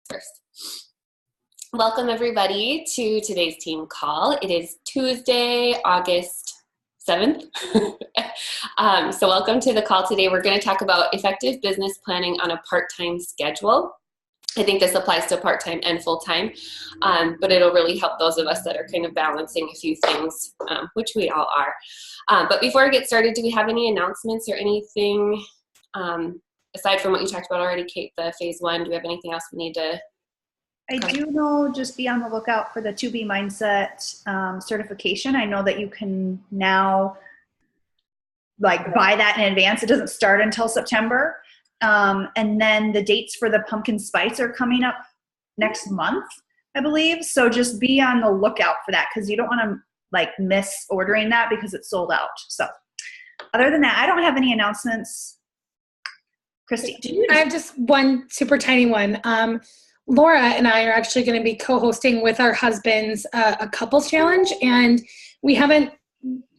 First. Welcome everybody to today's team call. It is Tuesday, August 7th. So welcome to the call today. We're going to talk about effective business planning on a part-time schedule. I think this applies to part-time and full-time, but it'll really help those of us that are kind of balancing a few things, which we all are. But before I get started, do we have any announcements or anything aside from what you talked about already, Kate, the phase one? Do we have anything else we need to? I do know, just be on the lookout for the 2B Mindset certification. I know that you can now buy that in advance. It doesn't start until September. And then the dates for the pumpkin spice are coming up next month, I believe. So just be on the lookout for that, because you don't want to miss ordering that because it's sold out. So other than that, I don't have any announcements. Christy. I have just one super tiny one. Laura and I are actually going to be co-hosting with our husbands a couples challenge, and we haven't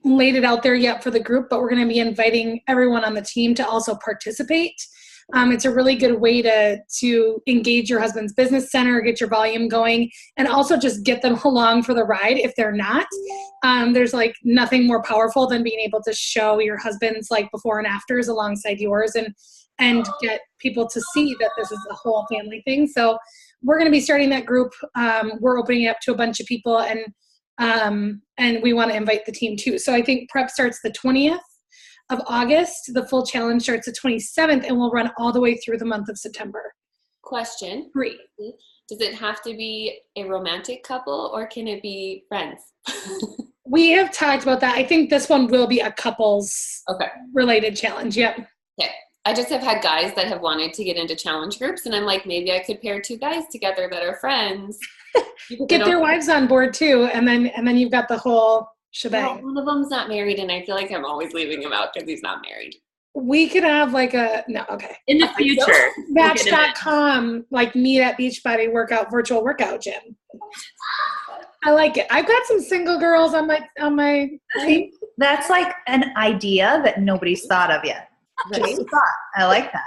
laid it out there yet for the group, but we're going to be inviting everyone on the team to also participate. It's a really good way to engage your husband's business center, get your volume going, and also just get them along for the ride if they're not. There's nothing more powerful than being able to show your husband's before and afters alongside yours and get people to see that this is a whole family thing. So we're going to be starting that group. We're opening it up to a bunch of people, and we want to invite the team too. So I think prep starts the 20th of August. The full challenge starts the 27th, and we'll run all the way through the month of September. Question. Free. Does it have to be a romantic couple, or can it be friends? We have talked about that. I think this one will be a couples related challenge. Yep. Okay. I just have had guys that have wanted to get into challenge groups, and I'm like, maybe I could pair two guys together that are friends. Get their wives on board too, and then you've got the whole shebang. Well, one of them's not married, and I feel like I'm always leaving him out because he's not married. We could have in the future. Match.com, meet at Beachbody virtual workout gym. I like it. I've got some single girls on my team. That's an idea that nobody's thought of yet. Just a thought. I like that.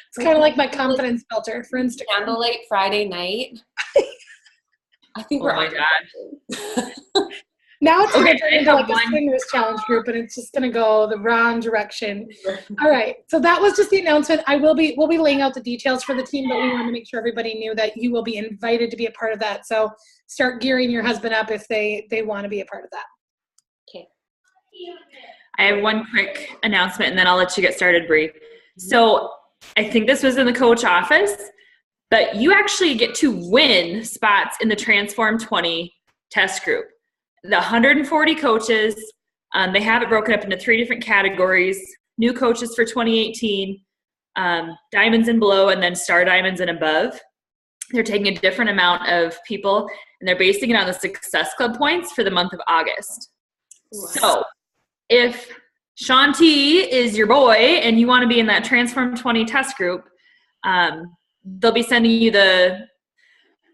It's kind of like my confidence filter for Instagram. Candlelight Friday night. I think we're on God. Now it's going to turn into a swingers challenge group, and it's just going to go the wrong direction. All right. So that was just the announcement. We'll be laying out the details for the team, but we want to make sure everybody knew that you will be invited to be a part of that. So start gearing your husband up if they want to be a part of that. Okay. I have one quick announcement, and then I'll let you get started, Bree. So I think this was in the coach office, but you actually get to win spots in the Transform 20 test group. The 140 coaches, they have it broken up into 3 different categories: new coaches for 2018, diamonds and below, and then star diamonds and above. They're taking a different amount of people, and they're basing it on the Success Club points for the month of August. Wow. So if Sean T is your boy and you want to be in that Transform 20 test group, they'll be sending you the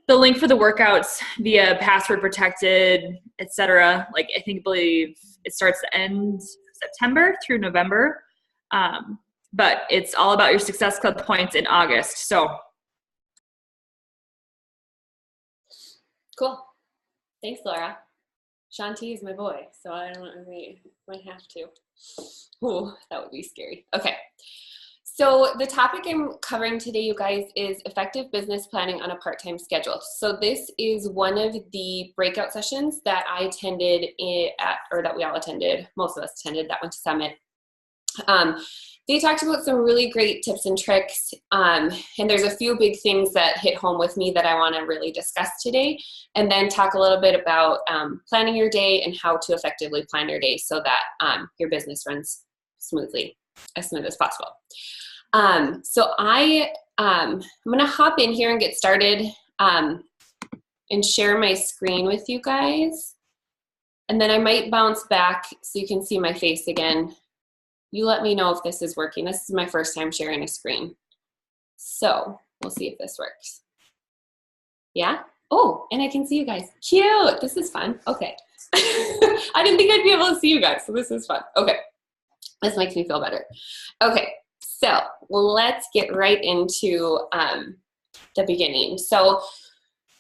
link for the workouts via password protected, etc. I believe it starts the end of September through November. But it's all about your Success Club points in August. So cool. Thanks, Laura. Shanti is my boy, so I might have to. Ooh, that would be scary. Okay. So the topic I'm covering today, you guys, is effective business planning on a part-time schedule. So this is one of the breakout sessions that I attended or that we all attended, most of us attended, that went to Summit. They talked about some really great tips and tricks, and there's a few big things that hit home with me that I want to really discuss today, and then talk a little bit about planning your day and how to effectively plan your day so that your business runs smoothly, as smooth as possible. So I'm going to hop in here and get started and share my screen with you guys, and then I might bounce back so you can see my face again. You let me know if this is working. This is my first time sharing a screen. So we'll see if this works. Yeah? Oh, and I can see you guys. Cute. This is fun. Okay. I didn't think I'd be able to see you guys, so this is fun. Okay. This makes me feel better. Okay. So let's get right into the beginning. So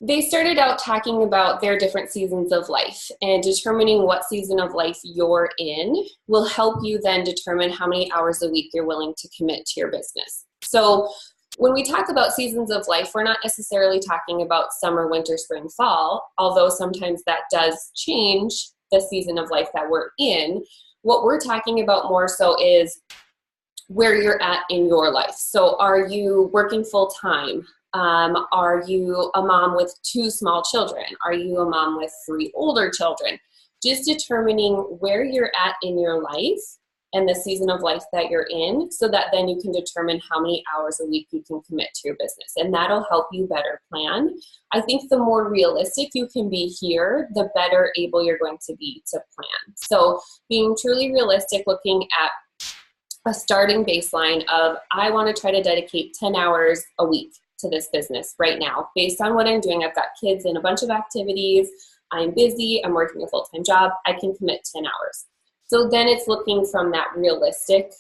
they started out talking about their different seasons of life, and determining what season of life you're in will help you then determine how many hours a week you're willing to commit to your business. So when we talk about seasons of life, we're not necessarily talking about summer, winter, spring, fall, although sometimes that does change the season of life that we're in. What we're talking about more so is where you're at in your life. So are you working full time? Are you a mom with 2 small children? Are you a mom with 3 older children? Just determining where you're at in your life and the season of life that you're in, so that then you can determine how many hours a week you can commit to your business. And that'll help you better plan. I think the more realistic you can be here, the better able you're going to be to plan. So being truly realistic, looking at a starting baseline of, I want to try to dedicate 10 hours a week to this business right now. Based on what I'm doing, I've got kids in a bunch of activities, I'm busy, I'm working a full-time job, I can commit 10 hours. So then it's looking from that realistic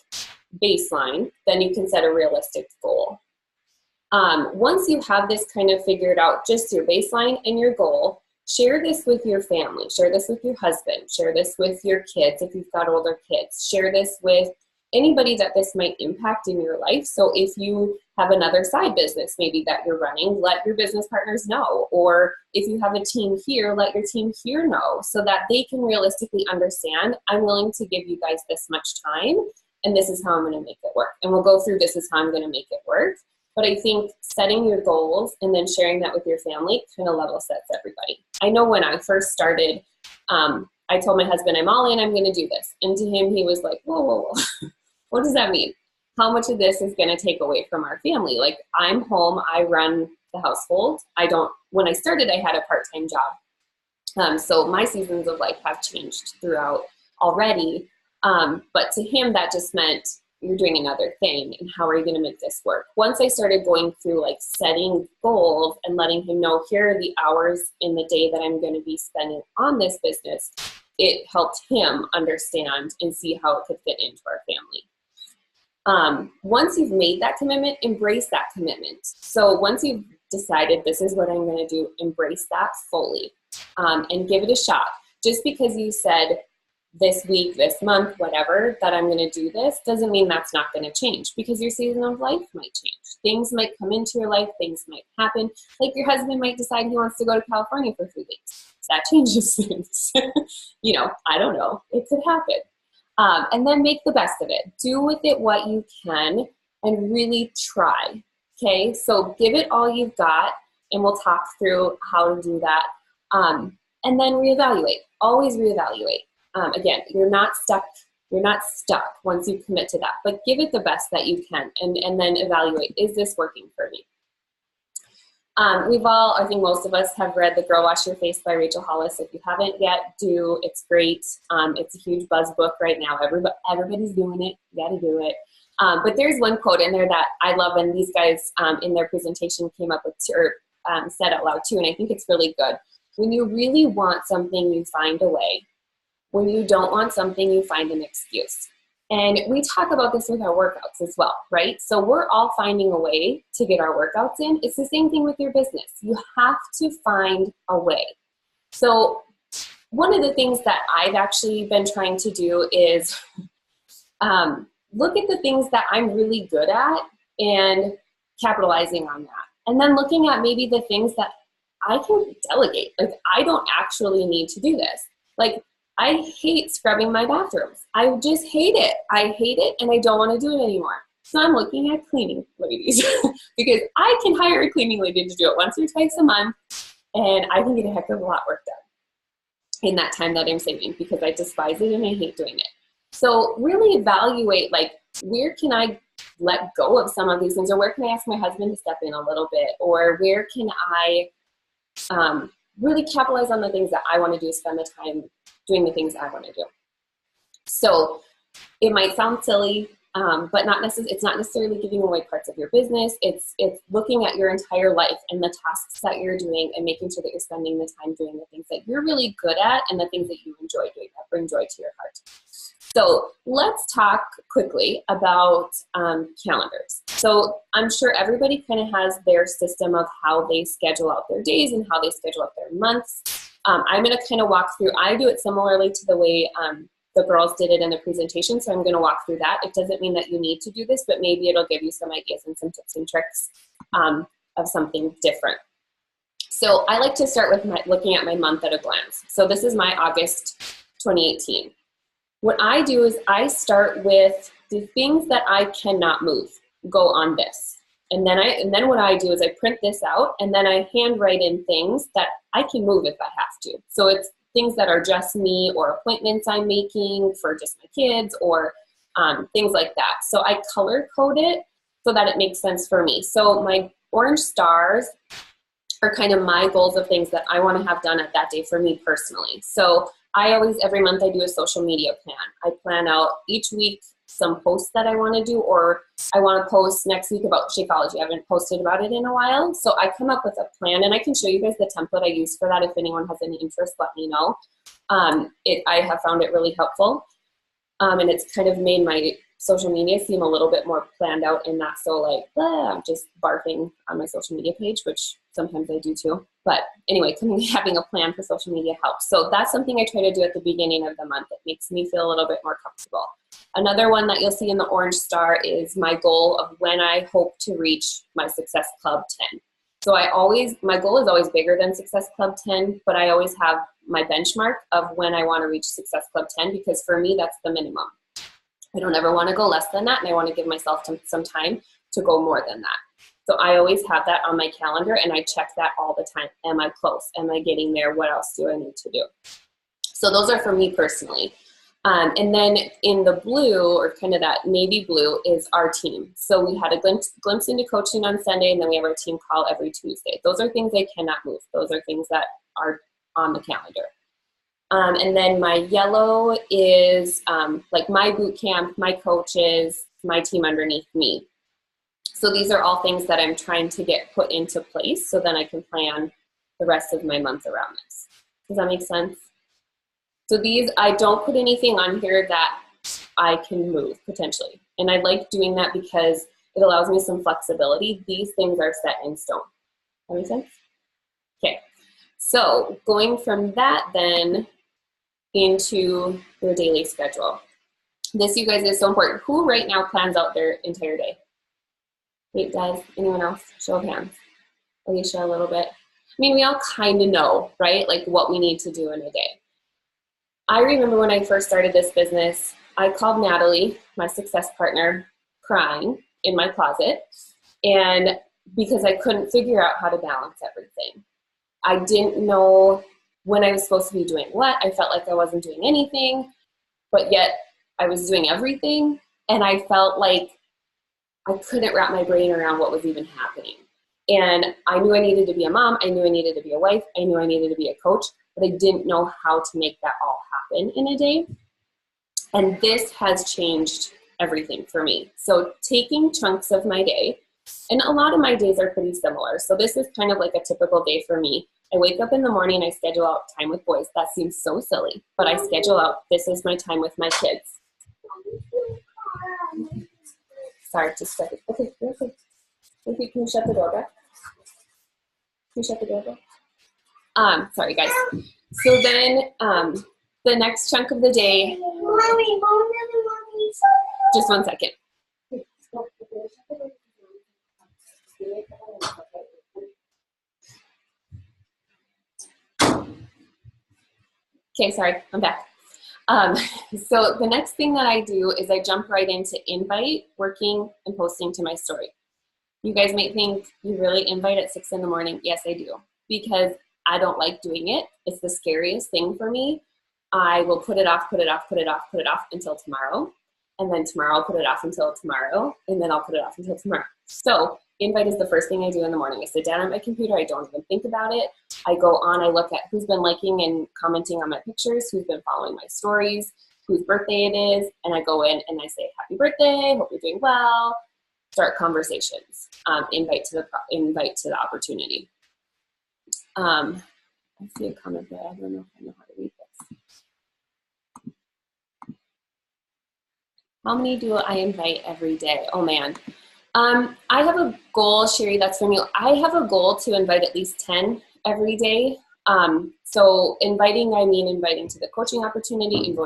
baseline, then you can set a realistic goal. Once you have this kind of figured out, just your baseline and your goal, share this with your family, share this with your husband, share this with your kids if you've got older kids, share this with anybody that this might impact in your life. So if you have another side business maybe that you're running, let your business partners know. Or if you have a team here, let your team here know, so that they can realistically understand, I'm willing to give you guys this much time, and this is how I'm going to make it work. And we'll go through, this is how I'm going to make it work. But I think setting your goals and then sharing that with your family kind of level sets everybody. I know when I first started, I told my husband, I'm all in, I'm going to do this. And to him, he was like, whoa, whoa, whoa. What does that mean? How much of this is going to take away from our family? Like, I'm home, I run the household. When I started, I had a part-time job. So my seasons of life have changed throughout already. But to him, that just meant, you're doing another thing, and how are you going to make this work? Once I started going through like setting goals and letting him know, here are the hours in the day that I'm going to be spending on this business, it helped him understand and see how it could fit into our family. Once you've made that commitment, embrace that commitment. So once you've decided this is what I'm going to do, embrace that fully, and give it a shot. Just because you said this week, this month, whatever, that I'm going to do this, doesn't mean that's not going to change, because your season of life might change. Things might come into your life, things might happen. Like your husband might decide he wants to go to California for 3 weeks. That changes things. I don't know. It could happen. And then make the best of it. Do with it what you can and really try. Okay, so give it all you've got, and we'll talk through how to do that. And then reevaluate. Always reevaluate. Again, you're not stuck. You're not stuck once you commit to that, but give it the best that you can, and then evaluate, is this working for me? I think most of us have read The Girl Wash Your Face by Rachel Hollis. If you haven't yet, do. It's great. It's a huge buzz book right now. Everybody's doing it. You got to do it. But there's one quote in there that I love, and these guys in their presentation came up with, or said out loud too, and I think it's really good. When you really want something, you find a way. When you don't want something, you find an excuse. And we talk about this with our workouts as well, right? So we're all finding a way to get our workouts in. It's the same thing with your business. You have to find a way. So one of the things that I've actually been trying to do is look at the things that I'm really good at and capitalizing on that. And then looking at maybe the things that I can delegate. Like, I don't actually need to do this. Like, I hate scrubbing my bathrooms. I just hate it. I hate it, and I don't want to do it anymore. So I'm looking at cleaning ladies because I can hire a cleaning lady to do it once or twice a month, and I can get a heck of a lot of work done in that time that I'm saving, because I despise it and I hate doing it. So really evaluate, like, where can I let go of some of these things, or where can I ask my husband to step in a little bit, or where can I really capitalize on the things that I want to do, spend the time doing the things I want to do. So it might sound silly, but it's not necessarily giving away parts of your business. It's looking at your entire life and the tasks that you're doing, and making sure that you're spending the time doing the things that you're really good at and the things that you enjoy doing, that bring joy to your heart. So let's talk quickly about calendars. So I'm sure everybody kind of has their system of how they schedule out their days and how they schedule out their months. I'm going to kind of walk through, I do it similarly to the way the girls did it in the presentation, so I'm going to walk through that. It doesn't mean that you need to do this, but maybe it'll give you some ideas and some tips and tricks of something different. So I like to start with looking at my month at a glance. So this is my August 2018. What I do is I start with the things that I cannot move, go on this. And then what I do is I print this out, and then I handwrite in things that I can move if I have to. So it's things that are just me, or appointments I'm making for just my kids, or things like that. So I color code it so that it makes sense for me. So my orange stars are kind of my goals of things that I want to have done at that day for me personally. So every month I do a social media plan. I plan out each week some posts that I want to do, or I want to post next week about Shakeology. I haven't posted about it in a while. So I come up with a plan, and I can show you guys the template I use for that. If anyone has any interest, let me know. I have found it really helpful. And it's kind of made my social media seem a little bit more planned out, and not so like, I'm just barking on my social media page, which sometimes I do too. But anyway, having a plan for social media helps. So that's something I try to do at the beginning of the month. It makes me feel a little bit more comfortable. Another one that you'll see in the orange star is my goal of when I hope to reach my Success Club 10. So my goal is always bigger than Success Club 10, but I always have my benchmark of when I want to reach Success Club 10, because for me, that's the minimum. I don't ever want to go less than that, and I want to give myself some time to go more than that. So I always have that on my calendar, and I check that all the time. Am I close? Am I getting there? What else do I need to do? So those are for me personally. And then in the blue, or kind of that navy blue, is our team. So we had a glimpse into coaching on Sunday, and then we have our team call every Tuesday. Those are things I cannot move. Those are things that are on the calendar. And then my yellow is like my boot camp, my coaches, my team underneath me. So these are all things that I'm trying to get put into place, so then I can plan the rest of my month around this. Does that make sense? So these, I don't put anything on here that I can move potentially. And I like doing that because it allows me some flexibility. These things are set in stone. That make sense? Okay. So going from that then into your daily schedule. This, you guys, is so important. Who right now plans out their entire day? Wait, guys, anyone else? Show of hands. Alicia, a little bit. I mean, we all kind of know, right? Like what we need to do in a day. I remember when I first started this business, I called Natalie, my success partner, crying in my closet, and because I couldn't figure out how to balance everything. I didn't know when I was supposed to be doing what. I felt like I wasn't doing anything, but yet I was doing everything, and I felt like I couldn't wrap my brain around what was even happening. And I knew I needed to be a mom. I knew I needed to be a wife. I knew I needed to be a coach, but I didn't know how to make that all happen in a day. And this has changed everything for me. So taking chunks of my day, and a lot of my days are pretty similar. So this is kind of like a typical day for me. I wake up in the morning, I schedule out time with boys. That seems so silly, but I schedule out, this is my time with my kids. Sorry, just a second. Okay, okay. Can you shut the door back? Can you shut the door back? Sorry guys. So then the next chunk of the day, just 1 second. Okay, sorry, I'm back. So the next thing that I do is I jump right into invite, working, and posting to my story. You guys might think, you really invite at 6 in the morning? Yes, I do, because I don't like doing it. It's the scariest thing for me. I will put it off until tomorrow. And then tomorrow I'll put it off until tomorrow. And then I'll put it off until tomorrow. So invite is the first thing I do in the morning. I sit down at my computer. I don't even think about it. I go on, I look at who's been liking and commenting on my pictures, who's been following my stories, whose birthday it is. And I go in and I say, happy birthday, hope you're doing well. Start conversations. Invite to the opportunity. I see a comment there. I don't know if I know how to read this. How many do I invite every day? Oh man. I have a goal, Sherry, that's from you. I have a goal to invite at least 10 every day. So inviting, I mean inviting to the coaching opportunity,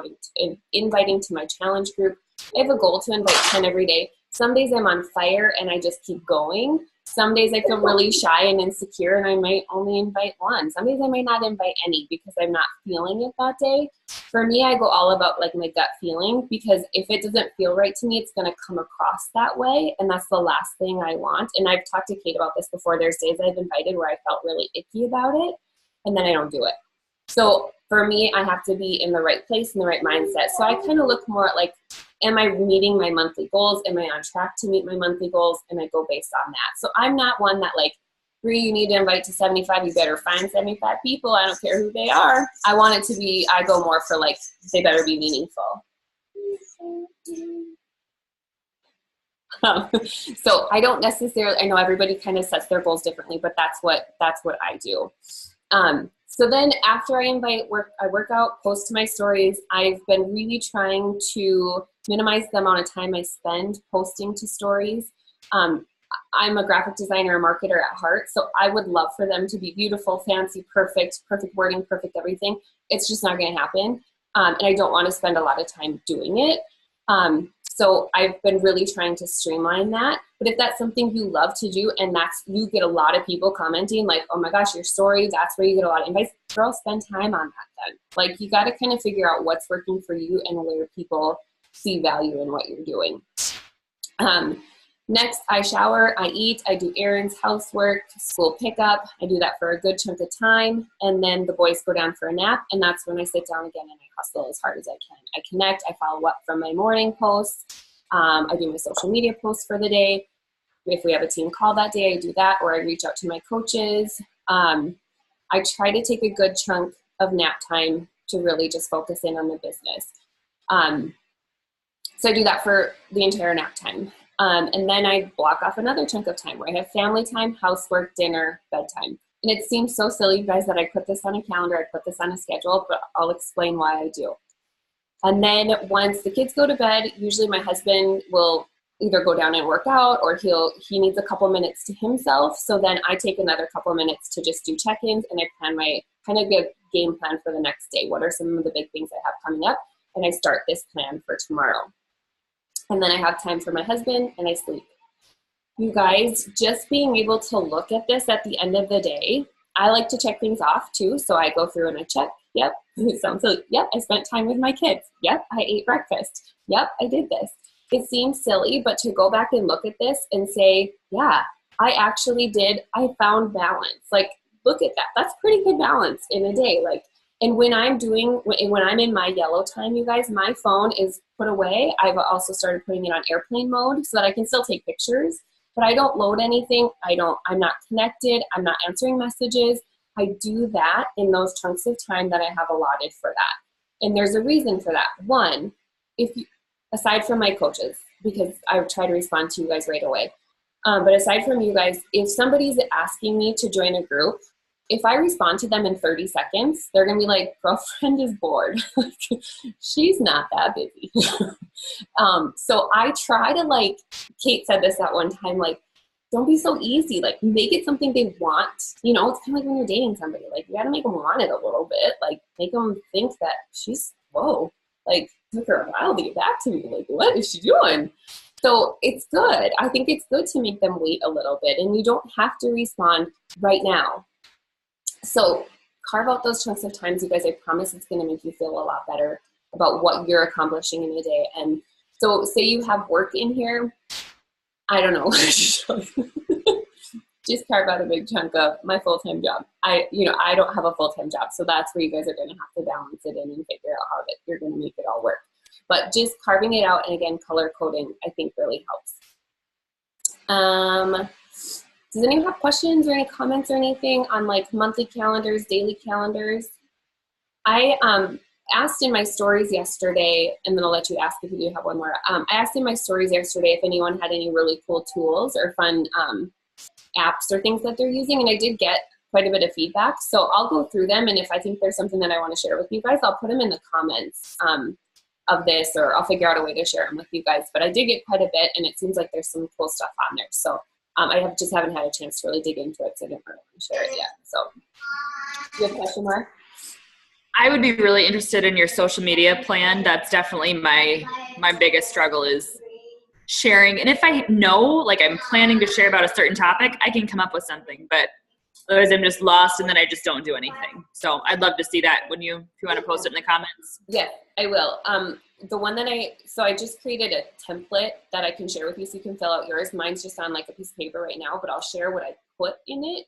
inviting to my challenge group. I have a goal to invite 10 every day. Some days I'm on fire and I just keep going. Some days I feel really shy and insecure and I might only invite one. Some days I might not invite any because I'm not feeling it that day. For me, I go all about like my gut feeling, because if it doesn't feel right to me, it's going to come across that way. And that's the last thing I want. And I've talked to Kate about this before. There's days I've invited where I felt really icky about it and then I don't do it. So for me, I have to be in the right place, in the right mindset. So I kind of look more at like, am I meeting my monthly goals? Am I on track to meet my monthly goals? And I go based on that. So I'm not one that like, Bree, you need to invite to 75, you better find 75 people. I don't care who they are. I want it to be, I go more for like, they better be meaningful. So I don't necessarily, I know everybody kind of sets their goals differently, but that's what I do. So then after I work out, post to my stories. I've been really trying to minimize the amount of time I spend posting to stories. I'm a graphic designer and marketer at heart, so I would love for them to be beautiful, fancy, perfect wording, perfect everything. It's just not going to happen, and I don't want to spend a lot of time doing it. So I've been really trying to streamline that. But if that's something you love to do and you get a lot of people commenting like, oh my gosh, your story, that's where you get a lot of invites, girl, spend time on that then. Like you got to kind of figure out what's working for you and where people see value in what you're doing. Next, I shower, I eat, I do errands, housework, school pickup. I do that for a good chunk of time. And then the boys go down for a nap. And that's when I sit down again and I hustle as hard as I can. I connect, I follow up from my morning posts. I do my social media posts for the day. If we have a team call that day, I do that, or I reach out to my coaches. I try to take a good chunk of nap time to really just focus in on the business. So I do that for the entire nap time. And then I block off another chunk of time where I have family time, housework, dinner, bedtime. And it seems so silly, you guys, that I put this on a calendar, I put this on a schedule, but I'll explain why I do. And then once the kids go to bed, usually my husband will either go down and work out, or he needs a couple minutes to himself. So then I take another couple minutes to just do check-ins, and I plan my kind of game plan for the next day. What are some of the big things I have coming up? And I start this plan for tomorrow. And then I have time for my husband and I sleep. You guys, just being able to look at this at the end of the day, I like to check things off too. So I go through and I check, yep, it sounds silly. Yep, I spent time with my kids. Yep, I ate breakfast. Yep, I did this. It seems silly, but to go back and look at this and say, yeah, I actually did, I found balance. Like, look at that. That's pretty good balance in a day. Like, and when I'm in my yellow time, you guys, my phone is put away. I've also started putting it on airplane mode so that I can still take pictures, but I don't load anything. I'm not connected. I'm not answering messages. I do that in those chunks of time that I have allotted for that. And there's a reason for that. One, aside from my coaches, because I try to respond to you guys right away. But aside from you guys, if somebody's asking me to join a group, if I respond to them in 30 seconds, they're going to be like, girlfriend is bored. She's not that busy. So I try to, like, Kate said this at one time, like, don't be so easy. Like, make it something they want. You know, it's kind of like when you're dating somebody. Like, you got to make them want it a little bit. Like, make them think that she's, whoa, like, took her a while to get back to me. Like, what is she doing? So it's good. I think it's good to make them wait a little bit. And you don't have to respond right now. So carve out those chunks of times, you guys. I promise it's going to make you feel a lot better about what you're accomplishing in a day. And so say you have work in here, I don't know, just carve out a big chunk of my full-time job. I don't have a full-time job, so that's where you guys are going to have to balance it in and figure out how you're going to make it all work. But just carving it out and, again, color coding, I think really helps. Does anyone have questions or any comments or anything on, like, monthly calendars, daily calendars? I asked in my stories yesterday, and then I'll let you ask if you do have one more. I asked in my stories yesterday if anyone had any really cool tools or fun apps or things that they're using, and I did get quite a bit of feedback. So I'll go through them, and if I think there's something that I want to share with you guys, I'll put them in the comments of this, or I'll figure out a way to share them with you guys. But I did get quite a bit, and it seems like there's some cool stuff on there. So I just haven't had a chance to really dig into it, so I didn't really want to share it yet. So do you have a question, Laura? I would be really interested in your social media plan. That's definitely my biggest struggle is sharing. And if I know, like I'm planning to share about a certain topic, I can come up with something, but otherwise I'm just lost and then I just don't do anything. So I'd love to see that if you want to post it in the comments. Yeah, I will. The one that I just created a template that I can share with you so you can fill out yours. Mine's just on like a piece of paper right now, but I'll share what I put in it.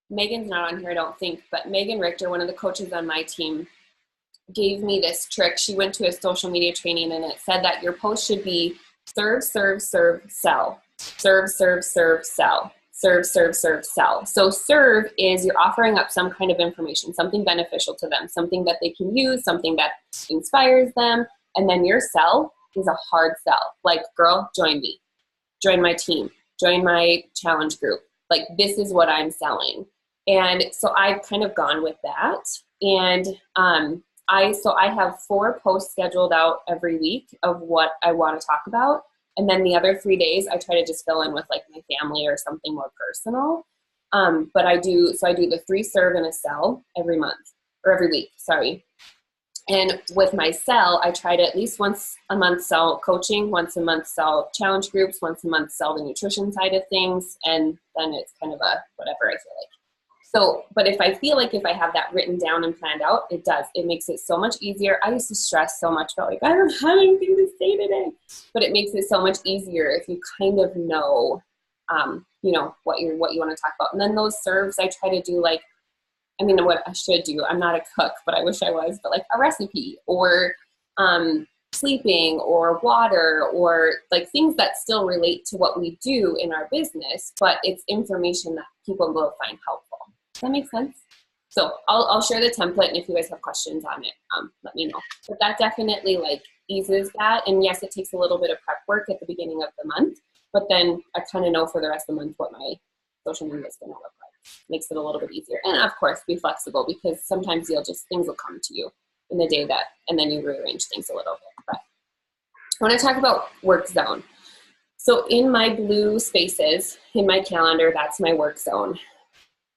Megan's not on here, I don't think, but Megan Richter, one of the coaches on my team, gave me this trick. She went to a social media training and it said that your post should be serve, serve, serve, sell. Serve, serve, serve, sell. Serve, serve, serve, sell. So serve is you're offering up some kind of information, something beneficial to them, something that they can use, something that inspires them. And then your sell is a hard sell. Like, girl, join me. Join my team. Join my challenge group. Like, this is what I'm selling. And so I've kind of gone with that. And I have 4 posts scheduled out every week of what I want to talk about. And then the other 3 days, I try to just fill in with like my family or something more personal. But I do the 3 serve and a sell every month or every week, sorry. And with my sell, I try to at least once a month sell coaching, once a month sell challenge groups, once a month sell the nutrition side of things. And then it's kind of a whatever I feel like. So, but if I feel like if I have that written down and planned out, it does. It makes it so much easier. I used to stress so much about like, I don't have anything to say today. But it makes it so much easier if you kind of know, what you want to talk about. And then those serves, I try to do like, what I should do. I'm not a cook, but I wish I was, but like a recipe or sleeping or water or like things that still relate to what we do in our business, but it's information that people will find helpful. Does that make sense? So I'll share the template, and if you guys have questions on it, let me know. But that definitely like eases that. And yes, it takes a little bit of prep work at the beginning of the month, but then I kind of know for the rest of the month what my social media is going to look like. Makes it a little bit easier. And of course, be flexible because sometimes things will come to you in the day and then you rearrange things a little bit. But I want to talk about work zone. So in my blue spaces in my calendar, that's my work zone.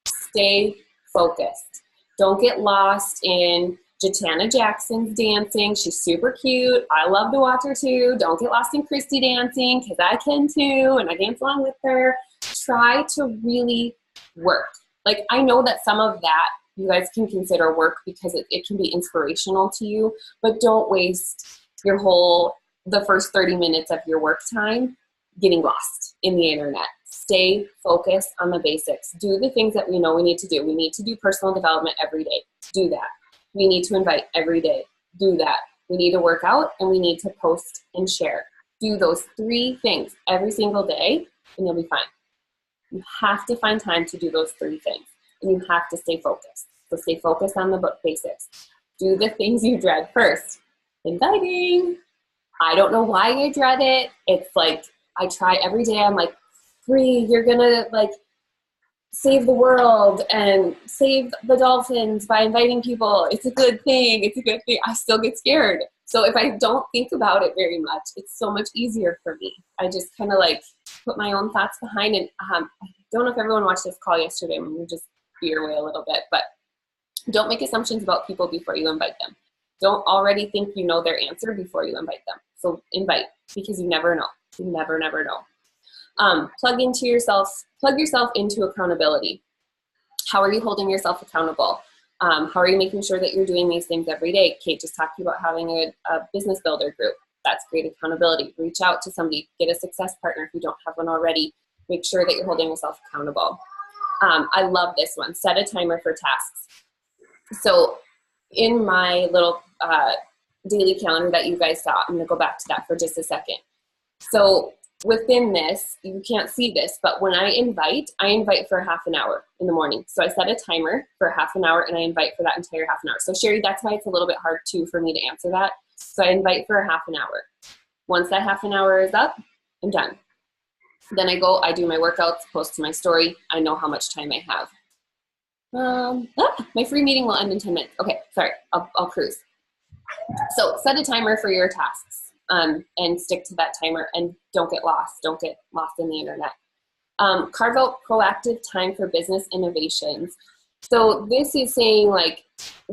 Stay focused. Don't get lost in Jatana Jackson's dancing. She's super cute. I love to watch her too. Don't get lost in Christy dancing because I can too and I dance along with her. Try to really work. Like, I know that some of that you guys can consider work because it can be inspirational to you, but don't waste the first 30 minutes of your work time getting lost in the internet. Stay focused on the basics. Do the things that we know we need to do. We need to do personal development every day. Do that. We need to invite every day. Do that. We need to work out and we need to post and share. Do those 3 things every single day and you'll be fine. You have to find time to do those 3 things and you have to stay focused. So stay focused on the basics. Do the things you dread first. Inviting. I don't know why I dread it. It's like, I try every day. I'm like, Bree, you're going to like save the world and save the dolphins by inviting people. It's a good thing. It's a good thing. I still get scared. So if I don't think about it very much, it's so much easier for me. I just kind of like put my own thoughts behind it. I don't know if everyone watched this call yesterday. I'm going to just veer away a little bit, but don't make assumptions about people before you invite them. Don't already think you know their answer before you invite them. So invite, because you never know. You never know. Plug yourself into accountability. How are you holding yourself accountable? How are you making sure that you're doing these things every day? Kate just talked about having a business builder group. That's great accountability. Reach out to somebody. Get a success partner if you don't have one already. Make sure that you're holding yourself accountable. I love this one. Set a timer for tasks. So in my little daily calendar that you guys saw, I'm going to go back to that for just a second. So within this, you can't see this, but when I invite for half an hour in the morning. So I set a timer for half an hour and I invite for that entire half an hour. So Sherry, that's why it's a little bit hard too for me to answer that. So I invite for a half an hour. Once that half an hour is up, I'm done. Then I do my workouts, post to my story. I know how much time I have. My free meeting will end in 10 minutes. Okay, sorry, I'll cruise. So set a timer for your tasks and stick to that timer and don't get lost. Don't get lost in the internet. Carve out proactive time for business innovations. So this is saying, like,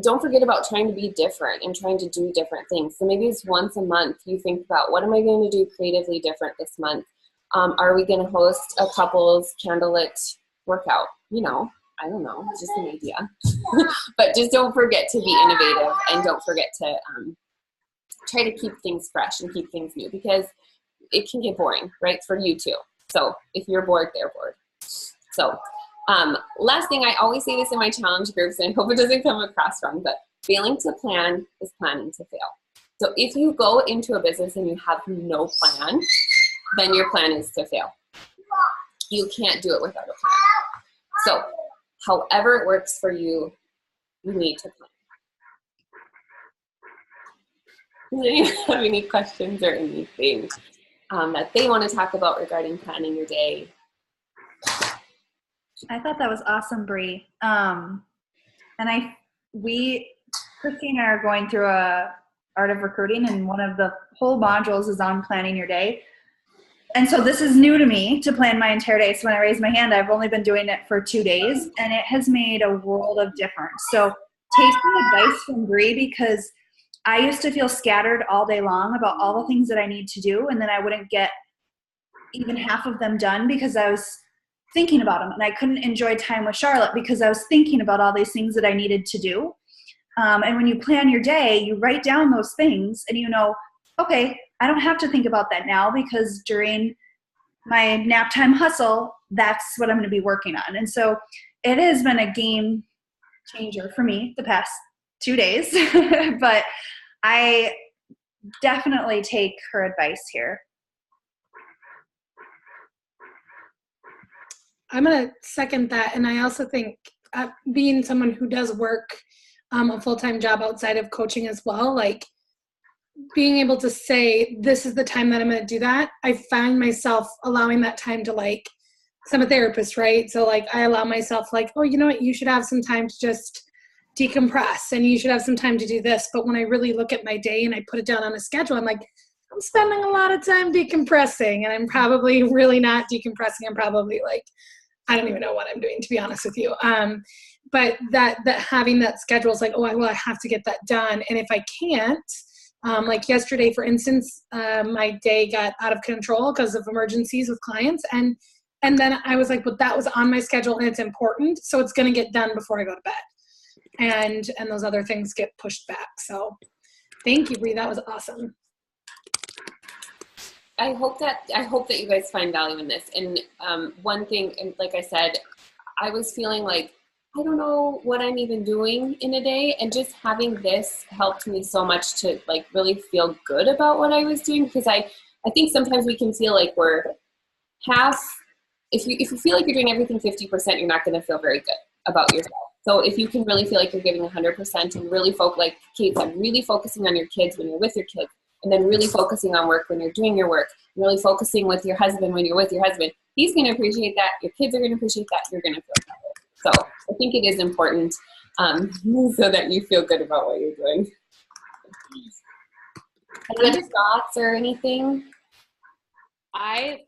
don't forget about trying to be different and trying to do different things. So maybe it's once a month you think about, what am I going to do creatively different this month? Are we going to host a couples candlelit workout? You know, I don't know, it's just an idea. But just don't forget to be innovative and don't forget to try to keep things fresh and keep things new, because it can get boring, right? For you too. So if you're bored, they're bored. So last thing, I always say this in my challenge groups, and I hope it doesn't come across wrong, but failing to plan is planning to fail. So if you go into a business and you have no plan, then your plan is to fail. You can't do it without a plan. So however it works for you, you need to plan. Does anyone have any questions or anything that they want to talk about regarding planning your day? I thought that was awesome, Bree. And Christy and I are going through a Art of Recruiting, and one of the whole modules is on planning your day. And so this is new to me, to plan my entire day. So when I raise my hand, I've only been doing it for 2 days, and it has made a world of difference. So take some advice from Bree, because I used to feel scattered all day long about all the things that I need to do, and then I wouldn't get even half of them done because I was thinking about them, and I couldn't enjoy time with Charlotte because I was thinking about all these things that I needed to do. And when you plan your day, you write down those things, and you know, okay, I don't have to think about that now, because during my nap time hustle, that's what I'm going to be working on. And so it has been a game changer for me the past 2 days, but I definitely take her advice here. I'm going to second that. And I also think being someone who does work a full-time job outside of coaching as well, like being able to say, this is the time that I'm going to do that. I find myself allowing that time to, like, 'cause I'm a therapist, right? So like I allow myself, like, oh, you know what? You should have some time to just decompress, and you should have some time to do this. But when I really look at my day and I put it down on a schedule, I'm like, I'm spending a lot of time decompressing, and I'm probably really not decompressing. I'm probably like, I don't even know what I'm doing, to be honest with you. But that having that schedule is like, oh, I have to get that done. And if I can't, like yesterday, for instance, my day got out of control because of emergencies with clients. And then I was like, well, that was on my schedule and it's important, so it's going to get done before I go to bed. And those other things get pushed back. So thank you, Bree. That was awesome. I hope that you guys find value in this. And one thing, and like I said, I was feeling like, I don't know what I'm even doing in a day. And just having this helped me so much to, like, really feel good about what I was doing. Because I think sometimes we can feel like we're if you feel like you're doing everything 50%, you're not going to feel very good about yourself. So if you can really feel like you're giving 100% and really like Kate said, really focusing on your kids when you're with your kids, and then really focusing on work when you're doing your work, really focusing with your husband when you're with your husband, he's going to appreciate that. Your kids are going to appreciate that. You're going to feel better. So I think it is important so that you feel good about what you're doing. Any other thoughts or anything?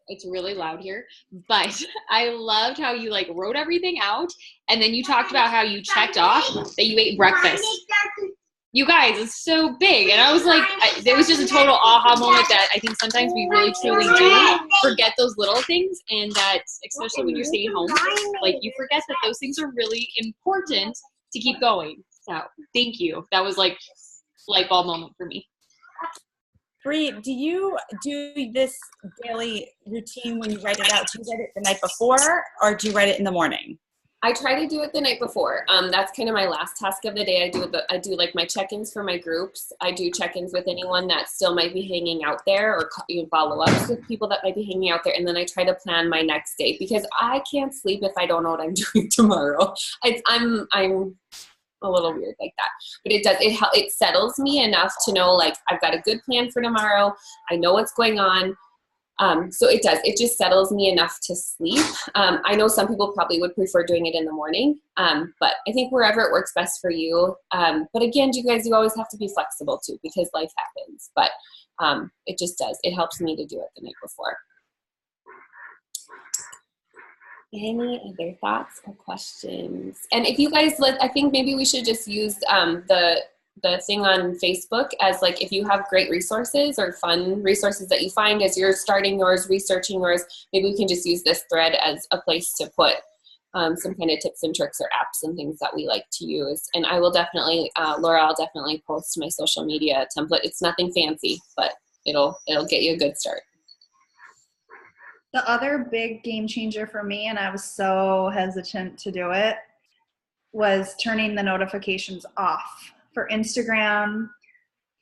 It's really loud here, but I loved how you, like, wrote everything out, and then you talked about how you checked off that you ate breakfast. You guys, it's so big. And I was like, it was just a total aha moment that I think sometimes we really truly do forget those little things, and that especially when you're staying home, like, you forget that those things are really important to keep going. So thank you. That was like light bulb moment for me. Bree, do you do this daily routine when you write it out? Do you write it the night before, or do you write it in the morning? I try to do it the night before. That's kind of my last task of the day. I do like my check-ins for my groups. I do check-ins with anyone that still might be hanging out there, or follow-ups with people that might be hanging out there. And then I try to plan my next day, because I can't sleep if I don't know what I'm doing tomorrow. I'm a little weird like that, but it settles me enough to know, like, I've got a good plan for tomorrow. I know what's going on. So it does. It just settles me enough to sleep. I know some people probably would prefer doing it in the morning, but I think wherever it works best for you. But again, you always have to be flexible too, because life happens. But it just does. It helps me to do it the night before. Any other thoughts or questions? And if you guys, I think maybe we should just use the thing on Facebook as like, if you have great resources or fun resources that you find as you're starting yours, researching yours, maybe we can just use this thread as a place to put some kind of tips and tricks or apps and things that we like to use. And I will definitely, Laura, I'll definitely post my social media template. It's nothing fancy, but it'll get you a good start. The other big game changer for me, and I was so hesitant to do it, was turning the notifications off for Instagram,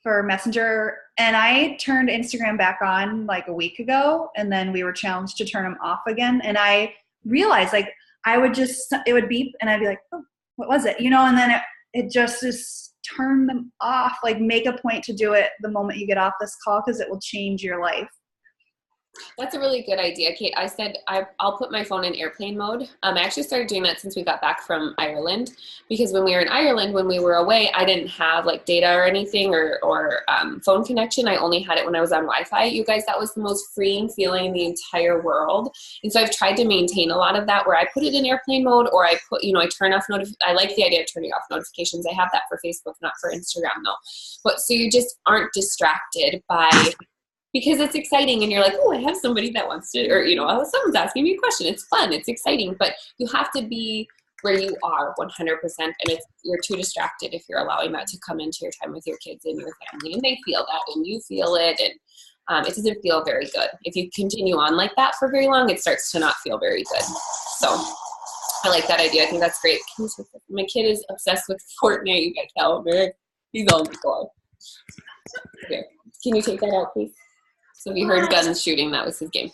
for Messenger. And I turned Instagram back on like a week ago, and then we were challenged to turn them off again. And I realized like it would beep and I'd be like, oh, what was it? And then it just turn them off. Like, make a point to do it the moment you get off this call, because it will change your life. That's a really good idea, Kate. I said I'll put my phone in airplane mode. I actually started doing that since we got back from Ireland, because when we were in Ireland, when we were away, I didn't have like data or anything or phone connection. I only had it when I was on Wi-Fi. You guys, that was the most freeing feeling in the entire world. And so I've tried to maintain a lot of that, where I put it in airplane mode, or I put, I turn off I like the idea of turning off notifications. I have that for Facebook, not for Instagram though. But so you just aren't distracted by, because it's exciting and you're like, oh, I have somebody that wants to, or, oh, someone's asking me a question. It's fun. It's exciting. But you have to be where you are 100%. And you're too distracted if you're allowing that to come into your time with your kids and your family. And they feel that and you feel it. And it doesn't feel very good. If you continue on like that for very long, it starts to not feel very good. So I like that idea. I think that's great. My kid is obsessed with Fortnite. You can tell him. He's on the floor. Okay. Can you take that out, please? So we heard guns shooting. That was his game.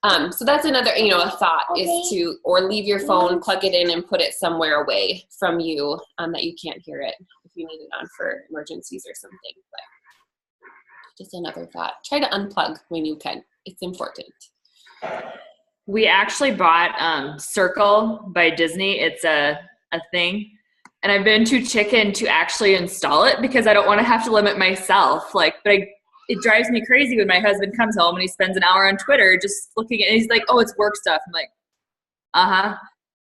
So that's another, a thought is to, or leave your phone, plug it in and put it somewhere away from you that you can't hear it if you need it on for emergencies or something. But just another thought. Try to unplug when you can. It's important. We actually bought Circle by Disney. It's a thing. And I've been too chicken to actually install it because I don't want to have to limit myself. It drives me crazy when my husband comes home and he spends an hour on Twitter just looking at it. He's like, oh, it's work stuff. I'm like, uh-huh.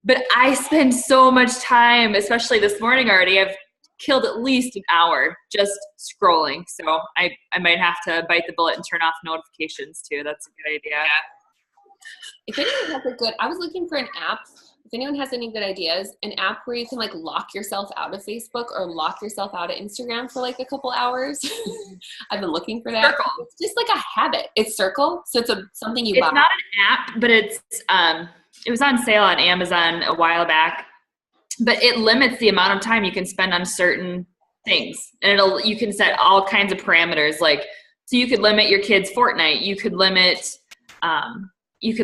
But I spend so much time, especially this morning already. I've killed at least an hour just scrolling. So I might have to bite the bullet and turn off notifications too. That's a good idea. If anyone has I was looking for an app. If anyone has any good ideas, an app where you can like lock yourself out of Facebook or lock yourself out of Instagram for like a couple hours. I've been looking for that. Circle. It's just like a habit. It's Circle. So it's something you buy. It's not an app, but it was on sale on Amazon a while back, but it limits the amount of time you can spend on certain things. And you can set all kinds of parameters. So you could limit your kids' Fortnite. You could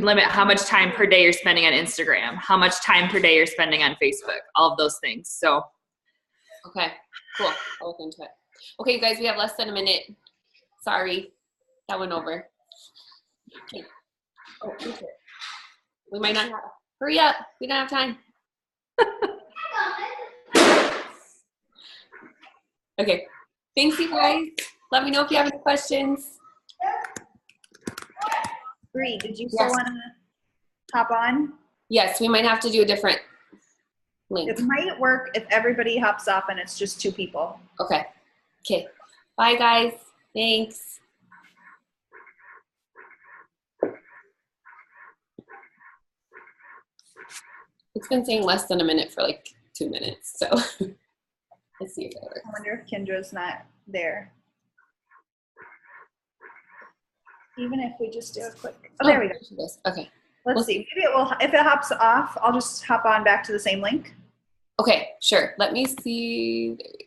limit how much time per day you're spending on Instagram, how much time per day you're spending on Facebook, all of those things. So, okay, cool. I'll look into it. Okay, you guys, we have less than a minute. Sorry, that went over. Okay. Oh, okay. We might not have. Hurry up. We don't have time. Okay. Thanks, you guys. Let me know if you have any questions. Bree, did you still want to hop on? Yes, we might have to do a different link. It might work if everybody hops off and it's just 2 people. Okay. Okay. Bye, guys. Thanks. It's been saying less than a minute for like 2 minutes, so let's see if that works. I wonder if Kendra's not there. Even if we just do a quick, there we go. Okay. Let's see. Maybe it will, if it hops off, I'll just hop on back to the same link. Okay, sure. Let me see. There we